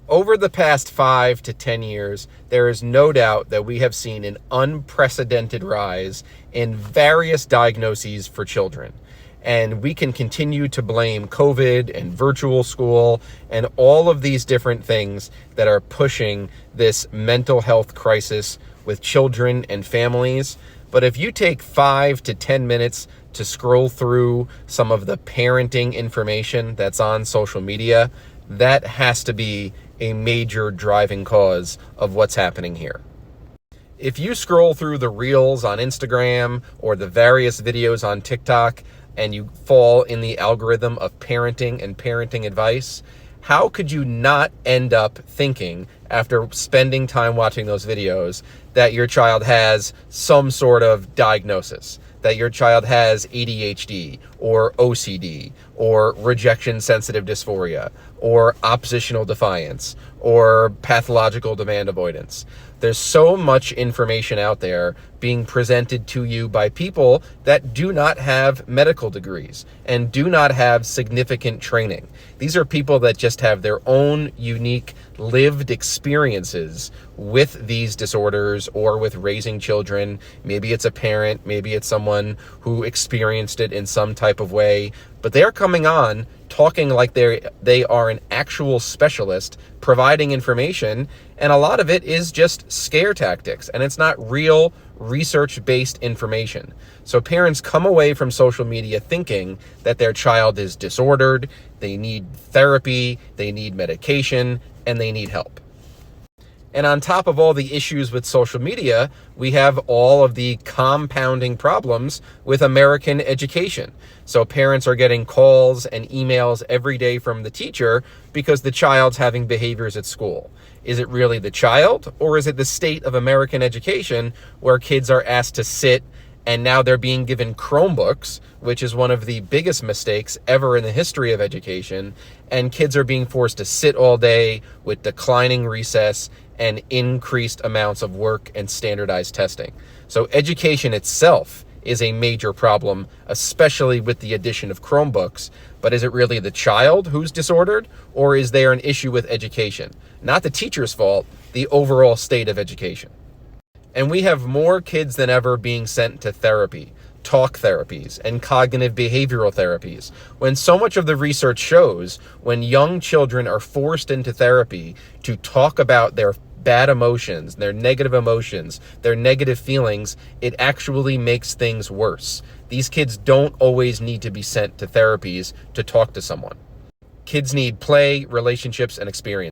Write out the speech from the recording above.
Over the past 5 to 10 years, there is no doubt that we have seen an unprecedented rise in various diagnoses for children. And we can continue to blame COVID and virtual school and all of these different things that are pushing this mental health crisis with children and families. But if you take 5 to 10 minutes to scroll through some of the parenting information that's on social media, that has to be a major driving cause of what's happening here. If you scroll through the reels on Instagram or the various videos on TikTok and you fall in the algorithm of parenting and parenting advice, how could you not end up thinking, after spending time watching those videos, that your child has some sort of diagnosis, that your child has ADHD or OCD or rejection sensitive dysphoria or oppositional defiance or pathological demand avoidance? There's so much information out there being presented to you by people that do not have medical degrees and do not have significant training. These are people that just have their own unique lived experiences with these disorders or with raising children. Maybe it's a parent, maybe it's someone who experienced it in some type of way, but they're coming on talking like they are an actual specialist providing information, and a lot of it is just scare tactics, and it's not real research-based information. So parents come away from social media thinking that their child is disordered, they need therapy, they need medication, and they need help. And on top of all the issues with social media, we have all of the compounding problems with American education. So parents are getting calls and emails every day from the teacher because the child's having behaviors at school. Is it really the child, or is it the state of American education where kids are asked to sit and now they're being given Chromebooks, which is one of the biggest mistakes ever in the history of education, and kids are being forced to sit all day with declining recess and increased amounts of work and standardized testing. So education itself is a major problem, especially with the addition of Chromebooks. But is it really the child who's disordered, or is there an issue with education? Not the teacher's fault, the overall state of education. And we have more kids than ever being sent to therapy, talk therapies, and cognitive behavioral therapies, when so much of the research shows when young children are forced into therapy to talk about their bad emotions, their negative feelings, it actually makes things worse. These kids don't always need to be sent to therapies to talk to someone. Kids need play, relationships, and experience.